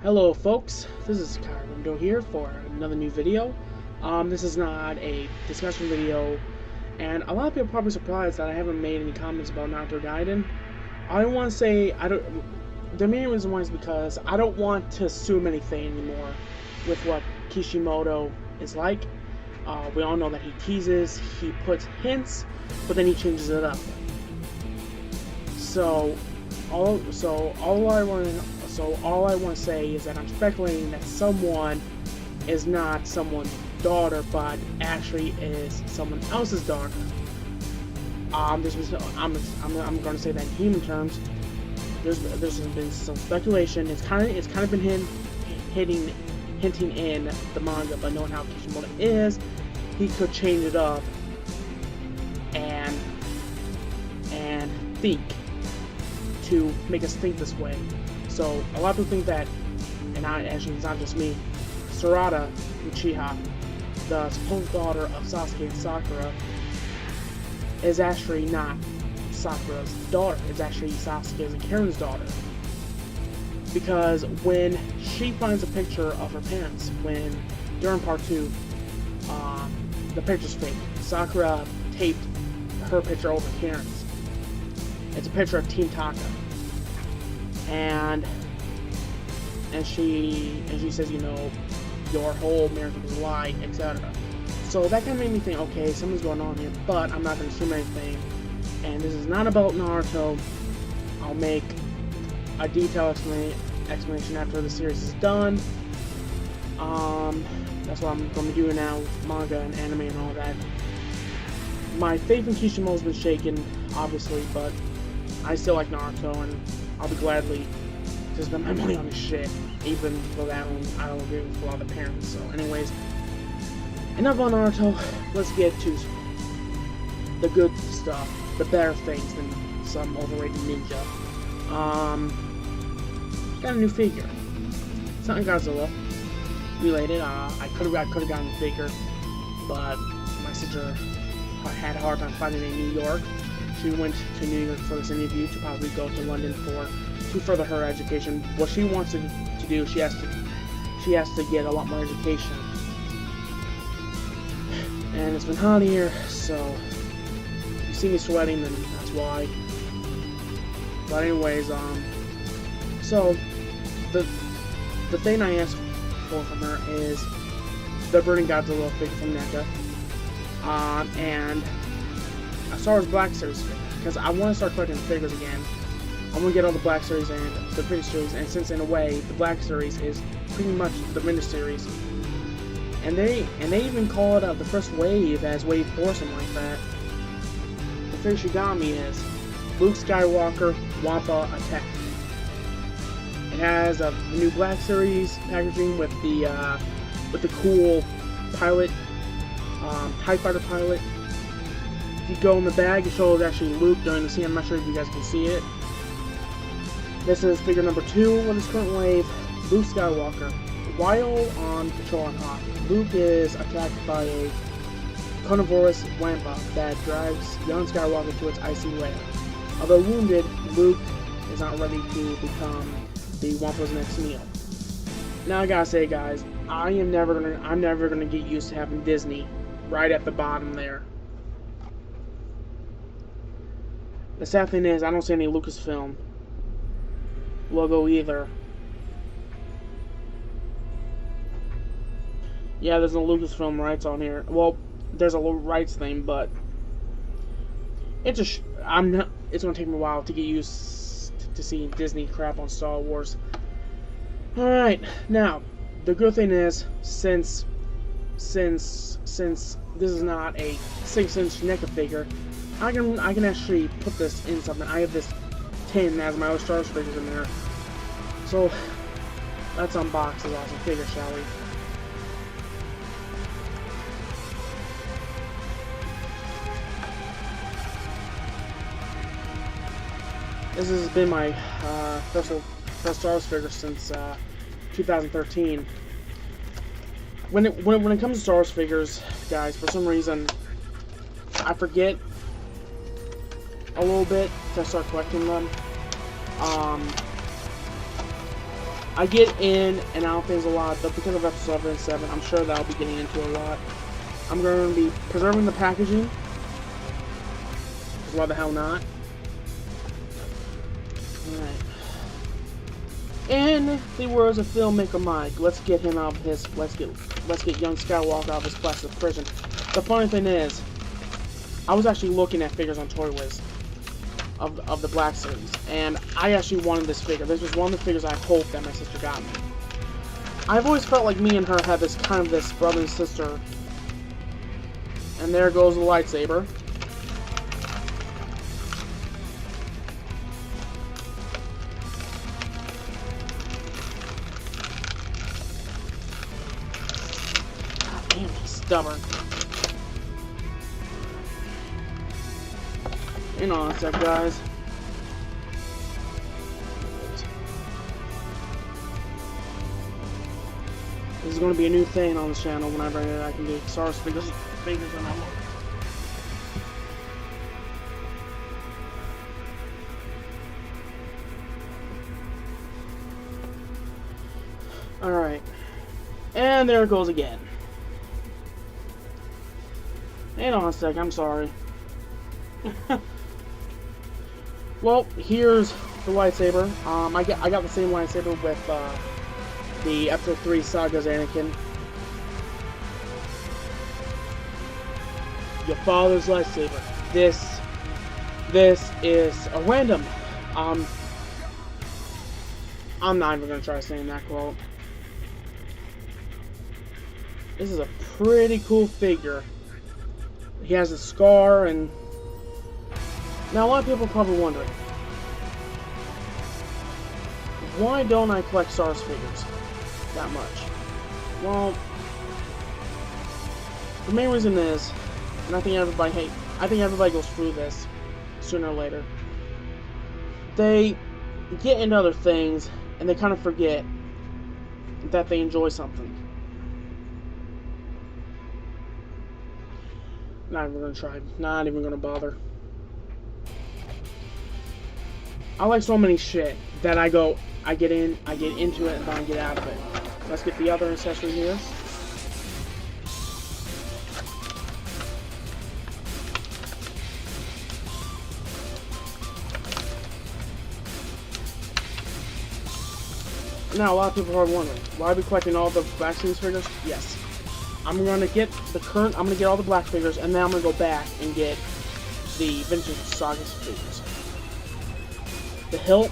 Hello folks, this is Ravendale here for another new video. This is not a discussion video, and a lot of people are probably surprised that I haven't made any comments about Naruto Gaiden. I want to say, the main reason why is because I don't want to assume anything anymore with what Kishimoto is like. We all know that he teases, he puts hints, but then he changes it up. So all I want to say is that I'm speculating that someone is not someone's daughter, but actually is someone else's daughter. I'm going to say that in human terms. There's been some speculation. It's kind of been hinting in the manga, but knowing how Kishimoto is, he could change it up and think to make us think this way. So a lot of people think that, and actually it's not just me, Sarada Uchiha, the supposed daughter of Sasuke and Sakura, is actually not Sakura's daughter. It's actually Sasuke's and Karin's daughter. Because when she finds a picture of her parents, during part 2, the picture's fake. Sakura taped her picture over Karin's. It's a picture of Team Taka. And she says, your whole marriage was a lie, etc. So that kind of made me think, okay, something's going on here, but I'm not going to assume anything. And this is not about Naruto. I'll make a detailed explanation after the series is done. That's what I'm going to do now with manga and anime and all that. My faith in Kishimoto has been shaken, obviously, but I still like Naruto, and I'll be gladly to spend my money on this shit, even though I don't agree with a lot of the parents. So anyways, enough on Naruto. Let's get to the good stuff, the better things than some overrated ninja. Got a new figure. It's not Godzilla related. I could have gotten the figure, but my sister had a hard time finding it in New York. She went to New York for this interview to probably go to London to further her education. What she wants to do, she has to get a lot more education. And it's been hot here, so if you see me sweating, then that's why. But anyways, so the thing I asked for from her is the Burning Godzilla figure from NECA, and a Star Wars Black Series figure, because I want to start collecting figures again. I want to get all the Black Series and the Pretty Series, and since in a way the Black Series is pretty much the Winter Series, and they even call it the first wave as Wave 4, something like that. The figure she got me is Luke Skywalker Wampa Attack. It has the new Black Series packaging with the cool pilot, TIE Fighter pilot. If you go in the bag, it shows actually Luke during the scene. I'm not sure if you guys can see it. This is figure number 2 with his current wave, Luke Skywalker. While on patrol on Hoth, Luke is attacked by a carnivorous Wampa that drives young Skywalker to its icy lair. Although wounded, Luke is not ready to become the Wampa's next meal. Now I gotta say, guys, I'm never gonna get used to having Disney right at the bottom there. The sad thing is, I don't see any Lucasfilm logo either. Yeah, there's no Lucasfilm rights on here. Well, there's a rights thing, but it's gonna take me a while to get used to seeing Disney crap on Star Wars. Alright, now, the good thing is, since this is not a 6-inch NECA figure, I can actually put this in something. I have this tin that has my other Star Wars figures in there. So let's unbox this awesome figure, shall we? This has been my first Star Wars figure since 2013. When it comes to Star Wars figures, guys, for some reason I forget a little bit to start collecting them. I get in and out things a lot, but because of episode 7, I'm sure that I'll be getting into a lot. I'm going to be preserving the packaging. Why the hell not? Alright. In the words of filmmaker Mike, let's get him out of his let's get young Skywalker out of his plastic prison. The funny thing is, I was actually looking at figures on Toy Wiz of the Black Series, and I actually wanted this figure. This was one of the figures I hoped that my sister got me. I've always felt like me and her had this kind of this brother and sister. And there goes the lightsaber. God damn, he's stubborn. Hang on a sec, guys. This is going to be a new thing on the channel whenever I can get Star Wars figures on that one. Alright. And there it goes again. Hang on a sec, I'm sorry. Well, here's the lightsaber. I got the same lightsaber with the Episode 3 Saga's Anakin. Your father's lightsaber. This is a random. I'm not even gonna try saying that quote. This is a pretty cool figure. He has a scar, and now a lot of people are probably wondering, why don't I collect Star Wars figures that much? Well, the main reason is, and I think everybody goes through this sooner or later. They get into other things and they kind of forget that they enjoy something. Not even gonna try. Not even gonna bother. I like so many shit that I get into it, and then I get out of it. Let's get the other accessory here. Now, a lot of people are wondering, why are we collecting all the Black Series figures? Yes. I'm gonna get all the black figures, and then I'm gonna go back and get the vintage Saga figures. The hilt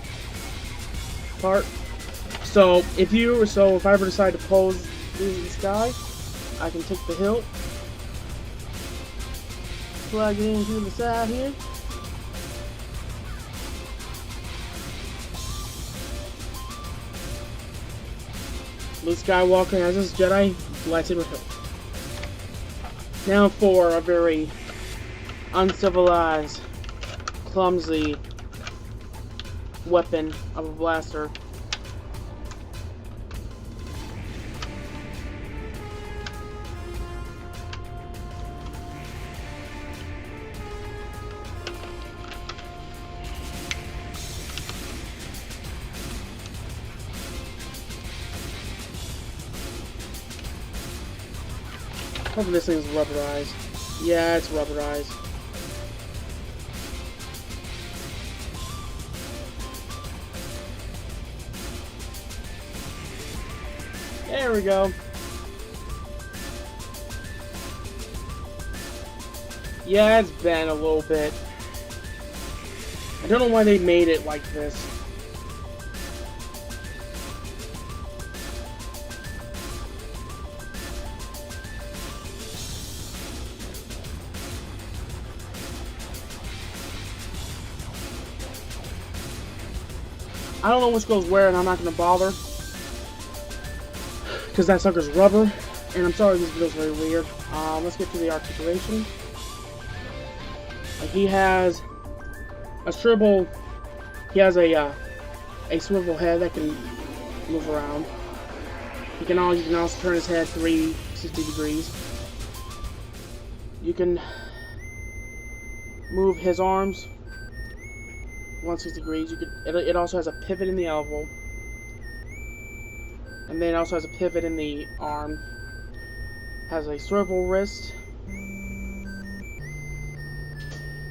part. So if I ever decide to pose this guy, I can take the hilt, plug it into the side here. Luke Skywalker has his Jedi lightsaber hilt. Now for a very uncivilized, clumsy weapon of a blaster. Hopefully this thing's rubberized. Yeah, it's rubberized. There we go. Yeah, it's bent a little bit. I don't know why they made it like this. I don't know which goes where, and I'm not going to bother. Because that sucker's rubber. And I'm sorry this video's very weird. Let's get to the articulation. He has a swivel. He has a swivel head that can move around. You can also turn his head 360 degrees. You can move his arms 160 degrees. It also has a pivot in the elbow. And then it also has a pivot in the arm. Has a swivel wrist.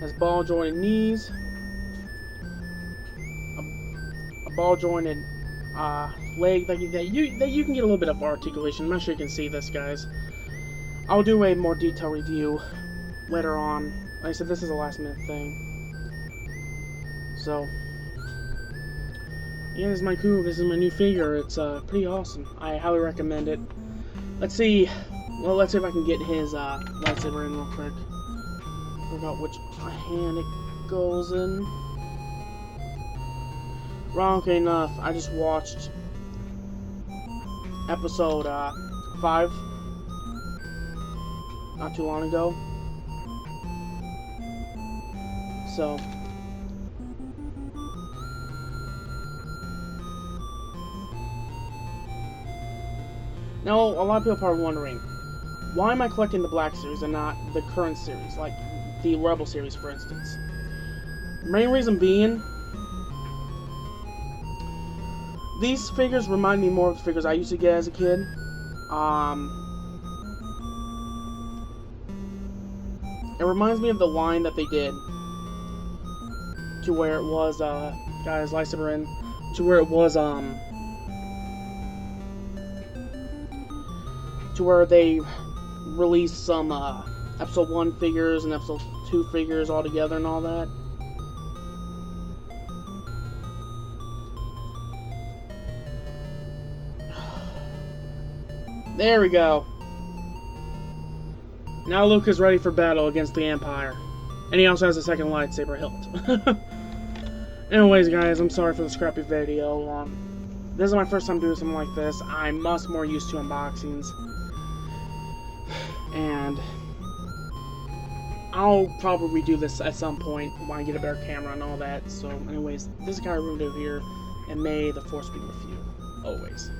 Has ball jointed knees. A ball jointed leg that you can get a little bit of articulation. I'm not sure you can see this, guys. I'll do a more detailed review later on. Like I said, this is a last minute thing. So, yeah, this is my new figure. It's pretty awesome. I highly recommend it. Let's see. Well, let's see if I can get his lightsaber in real quick. Forgot which hand it goes in. Wrong, okay, enough. I just watched episode 5 not too long ago. So now, a lot of people are probably wondering, why am I collecting the Black Series and not the current series, like the Rebel Series, for instance? The main reason being, these figures remind me more of the figures I used to get as a kid. It reminds me of the line that they did, to where it was, got his lightsaber in, to where it was, to where they released some, Episode 1 figures and Episode 2 figures all together and all that. There we go. Now Luke is ready for battle against the Empire. And he also has a second lightsaber hilt. Anyways, guys, I'm sorry for the scrappy video. This is my first time doing something like this. I'm much more used to unboxings. And I'll probably redo this at some point when I get a better camera and all that. So, anyways, this is Ravendale here, and may the Force be with you, always.